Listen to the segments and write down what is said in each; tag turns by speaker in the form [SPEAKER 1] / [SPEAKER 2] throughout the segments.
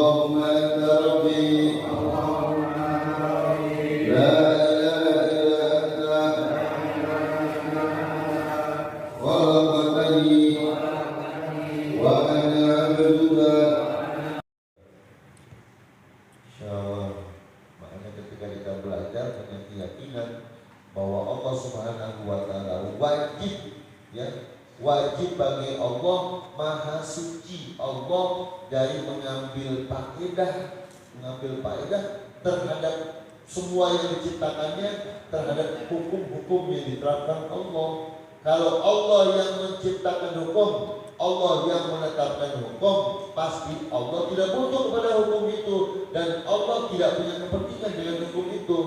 [SPEAKER 1] اللهم أنت ربي لا إله إلا أنت خلقتني وأنا عبدك. Insyaallah, makanya ketika kita belajar dengan keyakinan bahwa Allah Subhanahu wa Ta'ala wajib bagi Allah Maha Suci Allah dari mengambil faedah terhadap semua yang diciptakannya, terhadap hukum-hukum yang diterapkan Allah. Kalau Allah yang menciptakan hukum, Allah yang menetapkan hukum, pasti Allah tidak butuh kepada hukum itu dan Allah tidak punya kepentingan dengan hukum itu.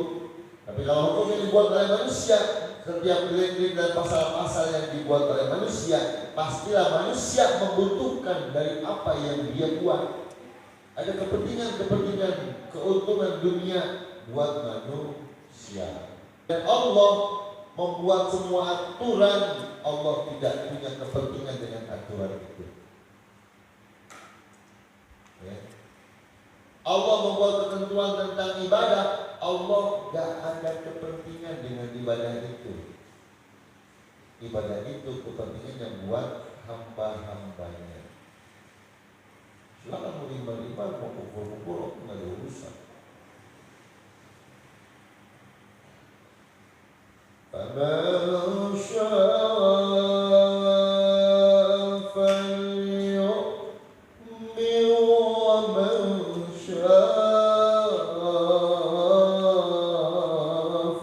[SPEAKER 1] Tapi kalau hukum yang dibuat oleh manusia, setiap delik dan pasal-pasal yang dibuat oleh manusia, pastilah manusia membutuhkan dari apa yang dia buat. Ada kepentingan, keuntungan dunia buat manusia. Dan Allah membuat semua aturan, Allah tidak punya kepentingan dengan aturan itu. Ya. Allah membuat ketentuan tentang ibadah, Allah gak ada kepentingan dengan ibadah itu. Ibadah itu kepentingannya buat hamba-hambanya. Silakan mau iman-iman, mau kufur-kufur, nggak ada urusan. فَمَنْ شَاءَ فَلْيُؤْمِنْ وَمَنْ شَاءَ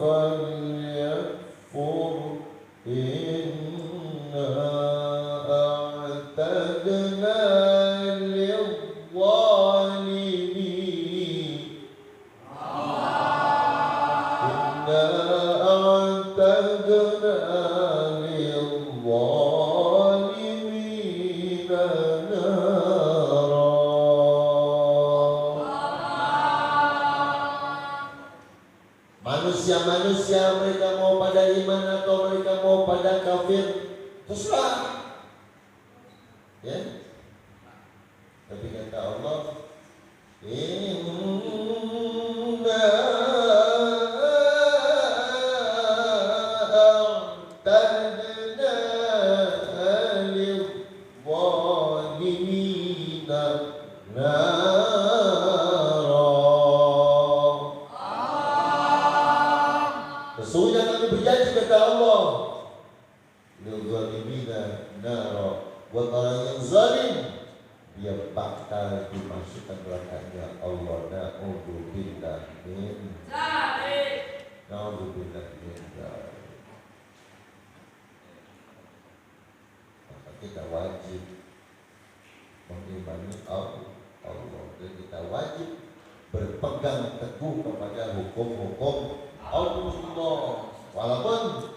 [SPEAKER 1] فَلْيَكْفُرْ إِنَّا أَعْتَدْنَا manusia mereka mau pada iman atau mereka mau pada kafir, terserah. Ya. Tapi kata Allah, inna a'tadna lil-zalimina sesungguhnya kami berjanji kata Allah, lil-zalimina nara, buat orang yang zalim dia bakal dimasukkan neraka Allah. Na'udzubillah min dzalik. Na'udzubillah min dzalik. Maka kita wajib mengimani Allah dan kita wajib berpegang teguh kepada hukum-hukum Allah. Walaupun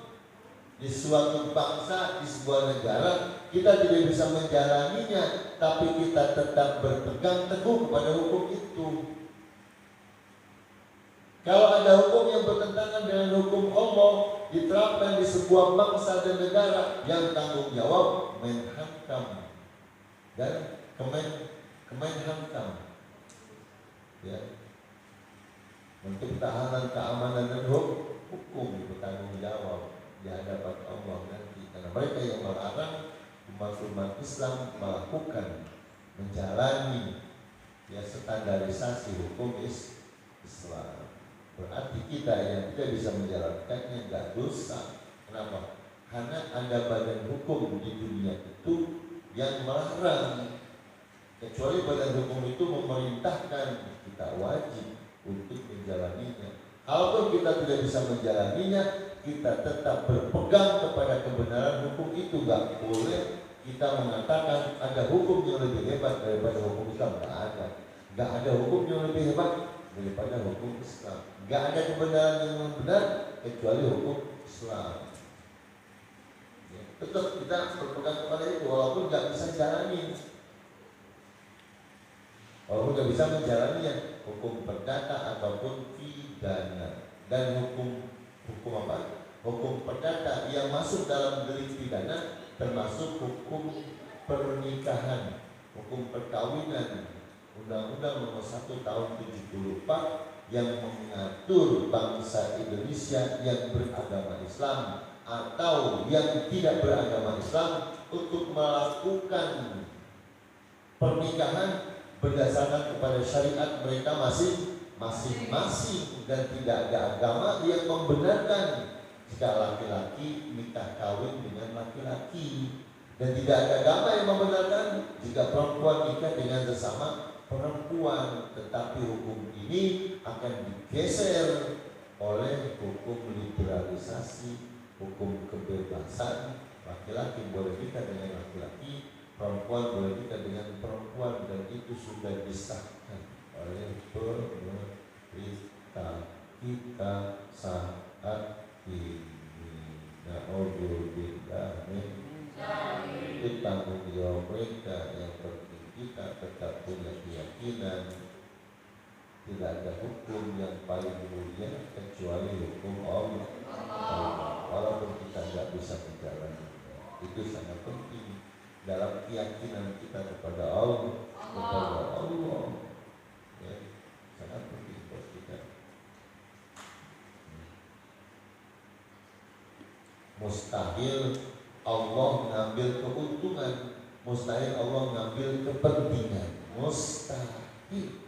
[SPEAKER 1] di suatu bangsa, di sebuah negara kita tidak bisa menjalaninya, tapi kita tetap berpegang teguh kepada hukum itu. Kalau ada hukum yang bertentangan dengan hukum Allah diterapkan di sebuah bangsa dan negara, yang tanggung jawab Menhankam dan Kemenhankam. Ya. Untuk tahanan keamanan dan hukum bertanggung jawab di hadapan Allah nanti, karena mereka yang melarang umat Islam melakukan, menjalani standarisasi hukum Islam. Berarti kita yang tidak bisa menjalankannya nggak dosa. Kenapa? Karena ada badan hukum di dunia itu yang melarang. Kecuali badan hukum itu memerintahkan, kita wajib untuk menjalaninya. Kalaupun kita tidak bisa menjalaninya, kita tetap berpegang kepada kebenaran hukum itu. Gak boleh kita mengatakan ada hukum yang lebih hebat daripada hukum Islam. Gak ada. Gak ada hukum yang lebih hebat daripada hukum Islam. Gak ada kebenaran yang benar kecuali hukum Islam. Ya, tetap kita berpegang kepada itu walaupun gak bisa jalani. Walaupun gak bisa menjalaninya, hukum perdata ataupun pidana. Dan hukum apa? Hukum perdata yang masuk dalam delik pidana termasuk hukum pernikahan, hukum perkawinan, Undang-Undang Nomor 1 Tahun 74 yang mengatur bangsa Indonesia yang beragama Islam atau yang tidak beragama Islam untuk melakukan pernikahan berdasarkan kepada syariat mereka masing-masing, dan tidak ada agama yang membenarkan jika laki-laki nikah kawin dengan laki-laki, dan tidak ada agama yang membenarkan jika perempuan nikah dengan sesama perempuan. Tetapi hukum ini akan digeser oleh hukum liberalisasi, hukum kebebasan. Laki-laki boleh nikah dengan laki-laki, perempuan boleh nikah dengan perempuan, dan itu sudah disahkan oleh pemerintah kita saat ini. Na'udzubillah min itu tanggung jawab mereka. Yang penting kita tetap punya keyakinan tidak ada hukum yang paling mulia kecuali hukum Allah. Walaupun kita tidak bisa menjalani, itu sangat penting dalam keyakinan kita kepada Allah, ya, sangat penting buat kita. Mustahil Allah mengambil keuntungan, mustahil Allah mengambil kepentingan, mustahil.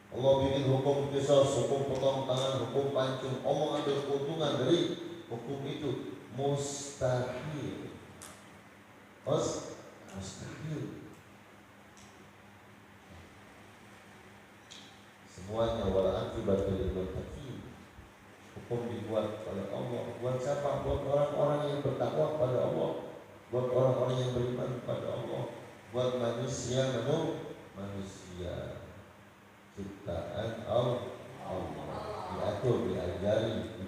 [SPEAKER 1] Allah bikin hukum kisos, hukum potong tangan, hukum pancung, Allah ambil keuntungan dari hukum itu, mustahil. Mustahil. Semuanya wala akibat lil muttaqin. Hukum dibuat oleh Allah. Buat siapa? Buat orang-orang yang bertakwa pada Allah, buat orang-orang yang beriman pada Allah, buat manusia ciptaan Allah, diatur, diajari,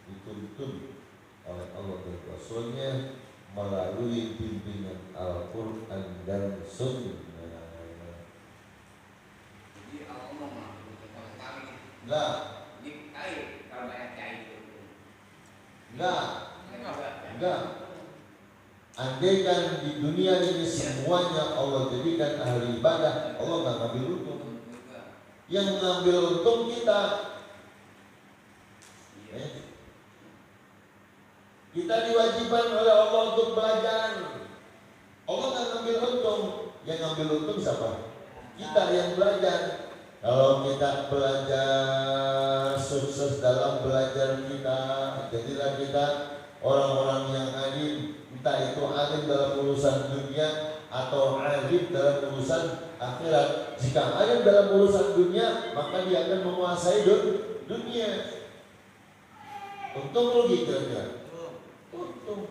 [SPEAKER 1] dituntun oleh Allah dan Rasulnya melalui bimbingan Al-Quran dan Sunnah.
[SPEAKER 2] Jadi Allah mengatur kami.
[SPEAKER 1] Enggak.
[SPEAKER 2] Di air kalau banyak cair itu.
[SPEAKER 1] Enggak. Andaikan di dunia ini semuanya Allah jadikan ahli ibadah, Allah nggak ngambil untung. Yang mengambil untung kita. Kita diwajibkan oleh Allah untuk belajar. Allah nggak ngambil untung. Yang ngambil untung siapa? Kita yang belajar. Kalau kita belajar, sukses dalam belajar kita, jadilah kita orang-orang yang alim. Entah itu alim dalam urusan dunia atau alim dalam urusan akhirat. Jika alim dalam urusan dunia, maka dia akan menguasai dunia. Untung rugi kira-kira? Untung.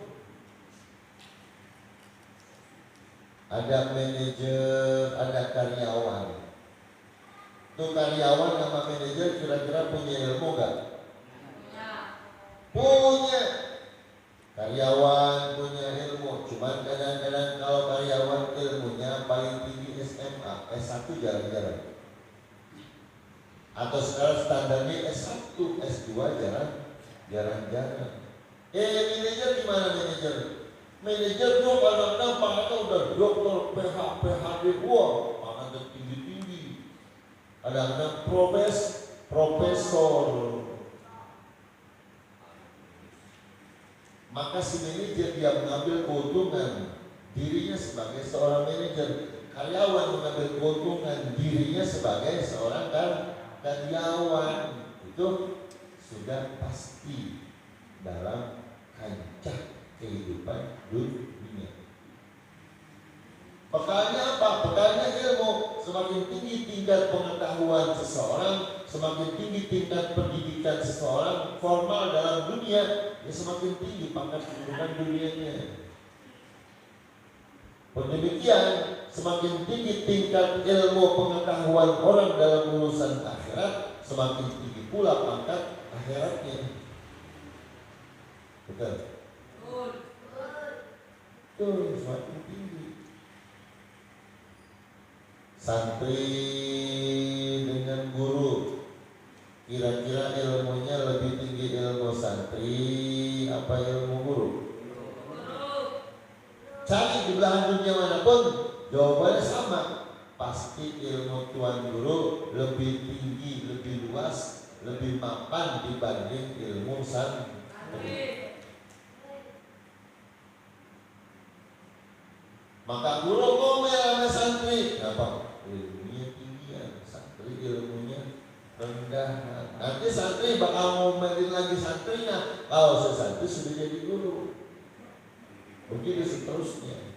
[SPEAKER 1] Ada manajer, ada karyawan. Itu karyawan sama manajer kira-kira punya ilmu gak? Punya. Karyawan punya ilmu, cuman kadang-kadang kalau karyawan ilmunya paling tinggi SMA, S1 jarang-jarang. Atau sekarang standarnya S1, S2 jarang-jarang. Manajer gimana manajer? Manajer tuh kadang-kadang pangkatnya udah dokter, PhD, wah, pangkatnya tinggi-tinggi. Kadang-kadang profesor. Maka si manajer dia mengambil keuntungan dirinya sebagai seorang manajer, karyawan mengambil keuntungan dirinya sebagai seorang karyawan. Itu sudah pasti dalam kancah kehidupan dunia. Pekannya apa? Pekannya ilmu. Semakin tinggi tingkat pengetahuan seseorang, semakin tinggi tingkat pendidikan seseorang formal dalam dunia, ya semakin tinggi pangkat kehidupan dunianya. Demikian, semakin tinggi tingkat ilmu pengetahuan orang dalam urusan akhirat, semakin tinggi pula pangkat akhiratnya. Betul? Betul, semakin tinggi. Santri dengan guru, kira-kira ilmunya lebih tinggi ilmu santri apa ilmu guru? Cari di belahan dunia manapun, jawabannya sama. Pasti ilmu tuan guru lebih tinggi, lebih luas, lebih mapan dibanding ilmu santri. Maka guru ngomel sama santri, kenapa? Ilmunya tinggi, santri ilmunya rendah. Nanti santri bakal ngomelin lagi santrinya. Kalau santri sudah jadi guru, begitu seterusnya.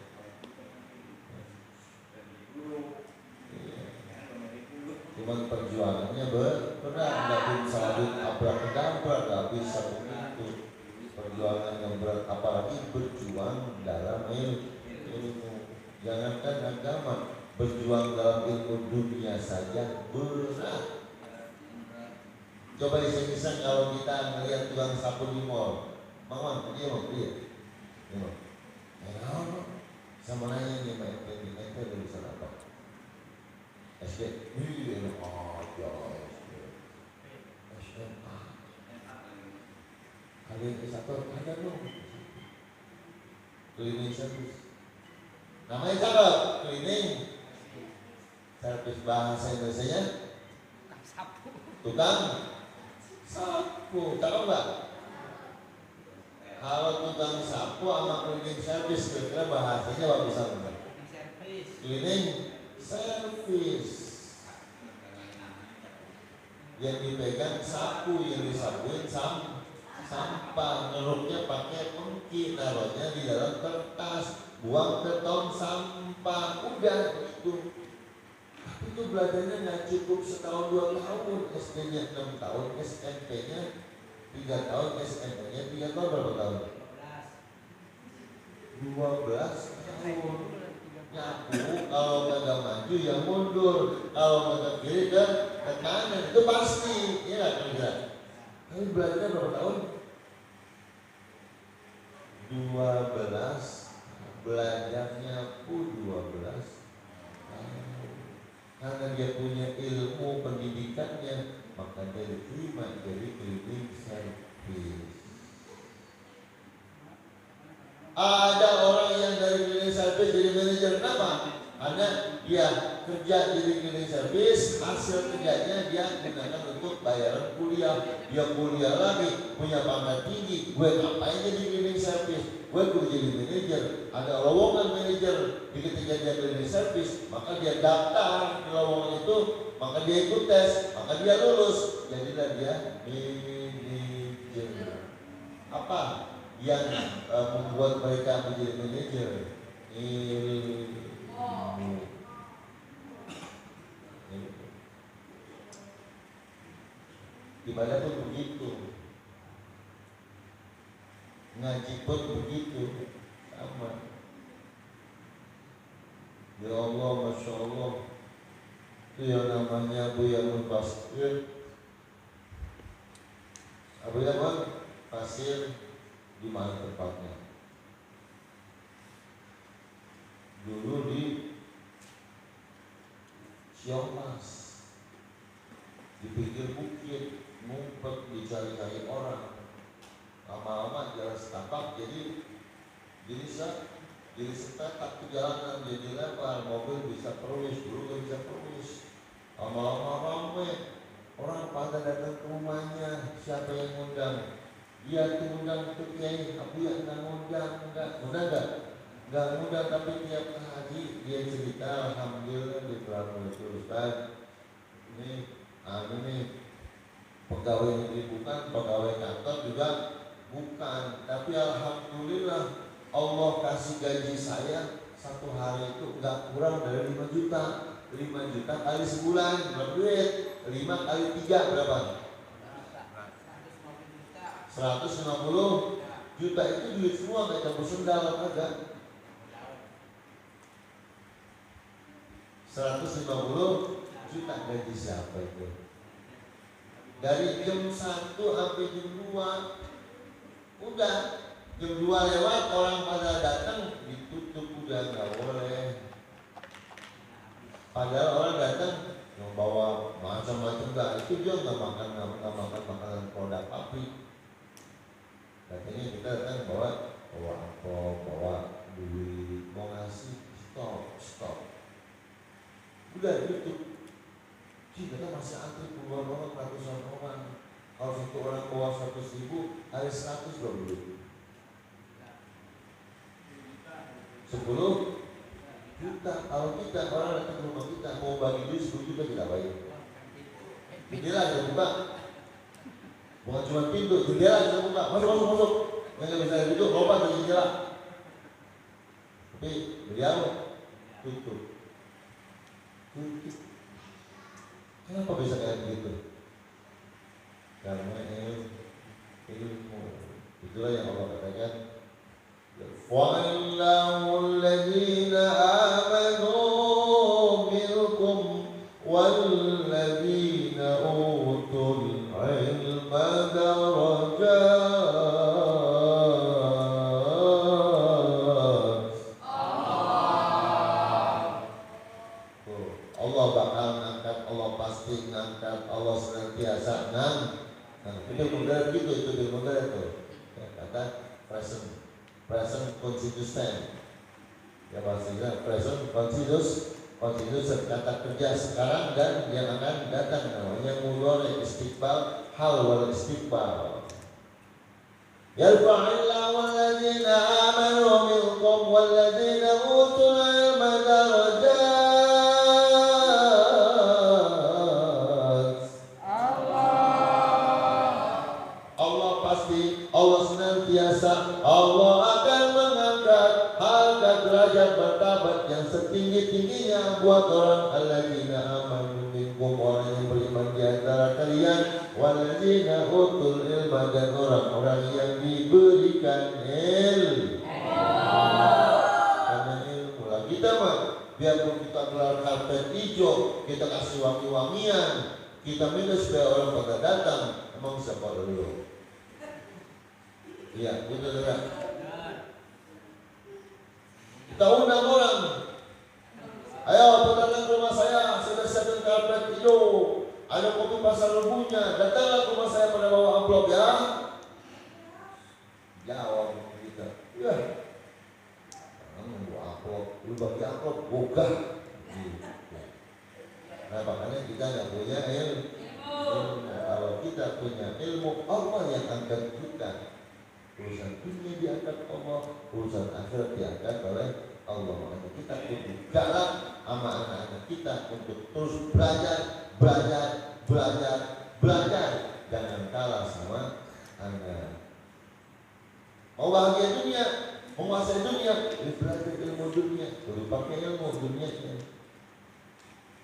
[SPEAKER 1] Cuman perjuangannya berat, nggak bisa abrak-abrak, nggak bisa begitu. Perjuangan yang berat, apalagi berjuang dalam ilmu. Jangankan agama, berjuang dalam ilmu dunia saja berat. Coba iseng-iseng kalau kita melihat tukang sapu di mall, Mang, dia mau sama nanya nih, Mbak ente lulusan apa? SD, iya, aja SMA. Kalian S1 ada dong. Cleaning service. Namanya cakep, cleaning service, bahasa Indonesianya tukang sapu. Cakep nggak? Kalau tukang sapu sama cleaning service, kira-kira bahasanya bagusan nggak? Cleaning service. Yang dipegang sapu, yang disapuin sampah, ngeruknya pakai pengki, taruhnya di dalam kertas, buang ke tong sampah, udah itu. Tapi itu belajarnya nggak cukup setahun 2 tahun, SD-nya 6 tahun, SMP-nya 3 tahun, SMA-nya 3 tahun, berapa tahun? 12 tahun. Nyapu, kalau kagak maju ya mundur, kalau kagak kiri ke kanan, itu pasti, ya nggak kira. Tapi belajarnya berapa tahun? 12, belajarnya pun 12 tahun. Karena dia punya ilmu pendidikannya, maka dia diterima jadi cleaning service. Ada orang yang dari cleaning service jadi manajer, kenapa? Karena dia kerja jadi cleaning service, hasil kerjanya dia gunakan untuk bayaran kuliah. Dia kuliah lagi, punya pangkat tinggi. Gue ngapain jadi cleaning service? Gue kudu jadi manajer. Ada lowongan manajer. Di ketika dia cleaning service, maka dia daftar di lowongan itu, maka dia ikut tes, maka dia lulus. Jadilah dia manajer. Apa yang membuat mereka menjadi manajer? Ilmu. Ibadah pun begitu, ngaji pun begitu, sama. Ya Allah, Masya Allah, itu yang namanya Abu Yaman Pasir. Abu Yaman Pasir di mana tempatnya? Dulu di Siomas, di pinggir bukit, ngumpet dicari-cari orang. Lama-lama jalan setapak, jadi sepetak ke jalanan, jadi lebar, mobil bisa perwis, dulu gak bisa perwis. Lama-lama ramai, orang pada datang ke rumahnya. Siapa yang ngundang? Dia tuh ngundang ke Kiai, aku yang ngundang, enggak ngundang, tapi tiap hari dia cerita, alhamdulillah di Pelabuhan itu Ustaz, ini pegawai negeri bukan, pegawai kantor juga bukan, tapi alhamdulillah Allah kasih gaji saya satu hari itu nggak kurang dari 5 juta. 5 juta kali sebulan berapa duit? 5 kali 3 berapa? 150 juta. Itu duit semua, nggak campur sendal ada. 150 juta gaji siapa itu? Dari jam 1 sampai jam 2, udah jam 2 lewat orang pada datang, ditutup, udah nggak boleh. Padahal orang datang yang bawa macam-macam, enggak, itu dia nggak makan makanan produk pabrik. Katanya kita datang bawa angkot, bawa duit, mau ngasih, stop. Udah itu. Kita masih antri puluhan orang, ratusan orang. Kalau satu orang bawa 100.000, hari 100 belum. 10 juta. Kalau kita orang datang ke rumah kita mau bagi duit 10 juta kita bayar. Jendela kita buka. Bukan cuma pintu, jendela kita buka. Masuk. Yang bisa itu lompat dari jendela. Tapi beliau tutup. Kenapa bisa kayak begitu? Karena ilmu. Itulah yang Allah katakan. وَعَلَّمُ الَّذِينَ آمَنُوا مِنْكُمْ وَالَّذِينَ أُوتُوا الْعِلْمَ دَرَجَاتٍ. Allah bakal ngangkat, Allah pasti ngangkat, Allah senantiasa ngangkat. Itu benar gitu, itu benar itu. Kata present continuous tense. Ya bahasanya present continuous kata kerja sekarang dan yang akan datang, namanya mudhari istiqbal, hal wal istiqbal. Yarfa'illahu alladhina amanu minkum walladhina utul ilma darajat. Allah pasti, Allah senantiasa, Allah akan mengangkat harga derajat martabat yang setinggi-tingginya buat orang alladzina amanu minkum, orang yang beriman di antara kalian, walladzina utul ilma, dan orang-orang yang diberikan ilmu. Karena ilmu lah kita mah, biarpun kita gelar karpet hijau, kita kasih wangi-wangian, kita minta supaya orang pada datang, emang siapa dulu? Iya, betul kan? Kita undang orang. Ayo datang ke rumah saya siapkan karpet hijau, ada kopi pasar rebunya, datanglah ke rumah saya pada bawa amplop ya. Jawab kita, iya. Kamu bawa amplop, lu bagi amplop, bukan. Nah makanya kita nggak punya ilmu. Kalau kita punya ilmu, Allah yang akan kita. Urusan dunia diangkat Allah, urusan akhirat diangkat oleh Allah. Makanya kita kudu galak sama anak-anak kita untuk terus belajar. Jangan kalah sama anak. Mau bahagia dunia, menguasai dunia, belajar ilmu dunia, kudu pakai ilmu dunianya.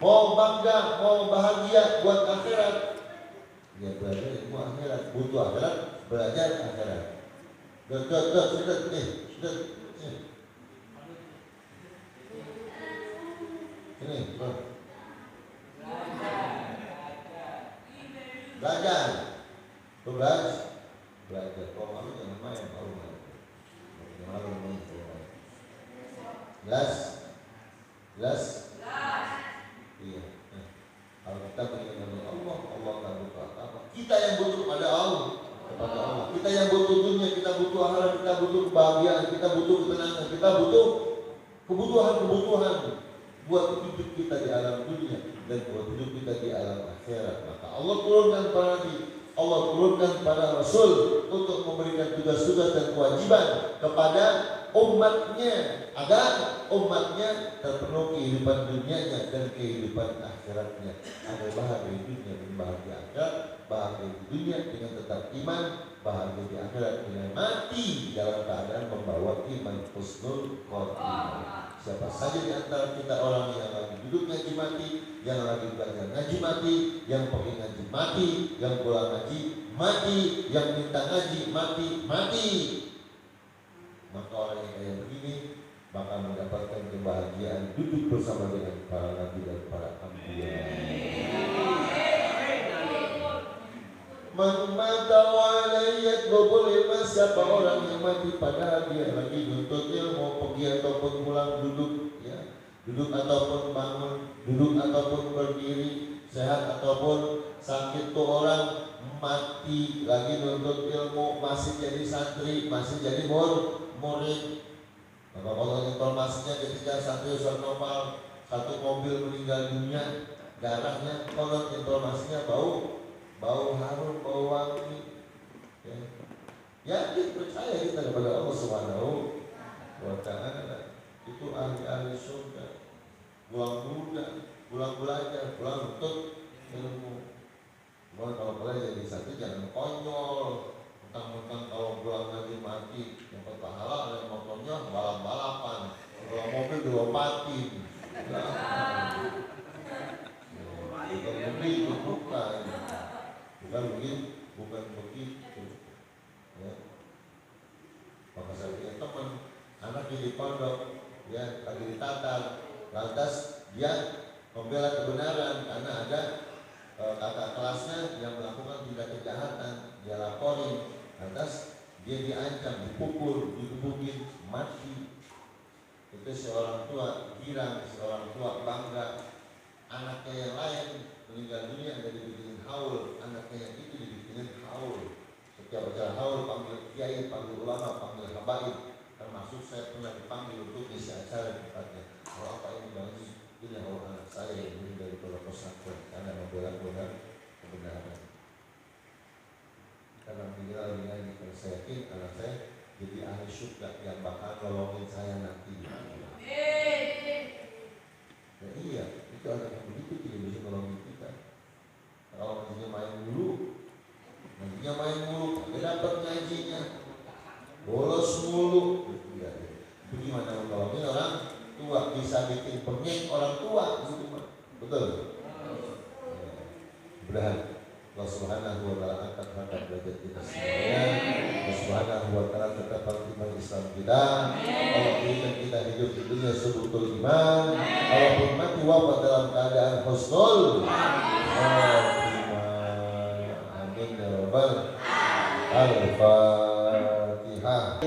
[SPEAKER 1] Mau bangga, mau bahagia buat akhirat, ya belajar ilmu akhirat. Butuh akhirat, belajar akhirat. Sudah. Ini, bro. Belajar. Kalau malu jangan main, malu main. Jelas. Iya. Kalau kita beriman kepada Allah akan buka apa? Kita yang butuh pada Allah. Kita yang butuh dunia, kita butuh akhirat, kita butuh kebahagiaan, kita butuh ketenangan, kita butuh kebutuhan buat hidup kita di alam dunia dan buat hidup kita di alam akhirat. Maka Allah turunkan para nabi, Allah turunkan para rasul untuk memberikan tugas-tugas dan kewajiban kepada umatnya agar umatnya terpenuhi kehidupan dunianya dan kehidupan akhiratnya, agar bahagia di dunia dan bahagia akhirat, bahagia di dunia dengan tetap iman, bahagia di akhirat dengan mati dalam keadaan membawa iman husnul khotimah. Siapa saja di antara kita orang yang lagi duduk ngaji mati, yang lagi belajar ngaji mati, yang pergi ngaji mati, yang pulang ngaji mati, yang minta ngaji mati. Maka orang yang kayak begini bakal mendapatkan kebahagiaan duduk bersama dengan para nabi dan para anbiya. Man mata wa alayyat gobul ilma, siapa orang yang mati padahal dia lagi nuntut ilmu, pergi ataupun pulang, duduk ataupun bangun, duduk ataupun berdiri, sehat ataupun sakit, tuh orang mati lagi nuntut ilmu, masih jadi santri, masih jadi murid, Maka kalau informasinya ketika satu normal, satu mobil meninggal dunia, darahnya, kalau informasinya bau harum, bau wangi, ya, yakin percaya kita kepada Allah Subhanahu wa Ta'ala. Itu ahli-ahli surga, pulang muda, pulang belajar, pulang untuk ilmu. Cuma kalau boleh jadi satu jangan konyol, mentang-mentang kalau pulang lagi mati dapat pahala, ada motornya balap-balapan, kalau mobil dilompatin. Bukan begitu, bukan begitu. Ya. Maka saya punya teman, anak di pondok, ya lagi ditatar, lantas dia membela kebenaran karena ada kakak kelasnya yang melakukan tindak kejahatan, dia laporin, lantas dia diancam, dipukul, digebukin, mati. Itu seorang tua girang, seorang tua bangga, anaknya yang lain meninggal dunia ada dibikinin haul, anaknya yang itu dibikinin haul. Setiap acara haul panggil kiai, panggil ulama, panggil habaib, termasuk saya pernah dipanggil untuk isi acara di tempatnya. Kalau apa ini bang, ini haul anak saya yang ini dari Pondok Pesantren karena membela kebenaran. Karena mengira dengan ini, saya yakin anak saya jadi ahli surga yang bakal nolongin saya nanti. Ya iya, itu anak yang begitu tidak bisa nolongin kita. Kalau nantinya main mulu, dia dapat ngajinya, bolos mulu. Ya, bagaimana nolongin orang tua, bisa bikin pengek orang tua, betul? Mudah-mudahan Allah Subhanahu wa Ta'ala angkat derajat kita semuanya. Allah Subhanahu wa Ta'ala tetapkan iman Islam kita. Allah berikan kita hidup di dunia sebetul iman. Walaupun mati wafat dalam keadaan husnul khatimah. Amin ya rabbal alamin. Al-Fatihah.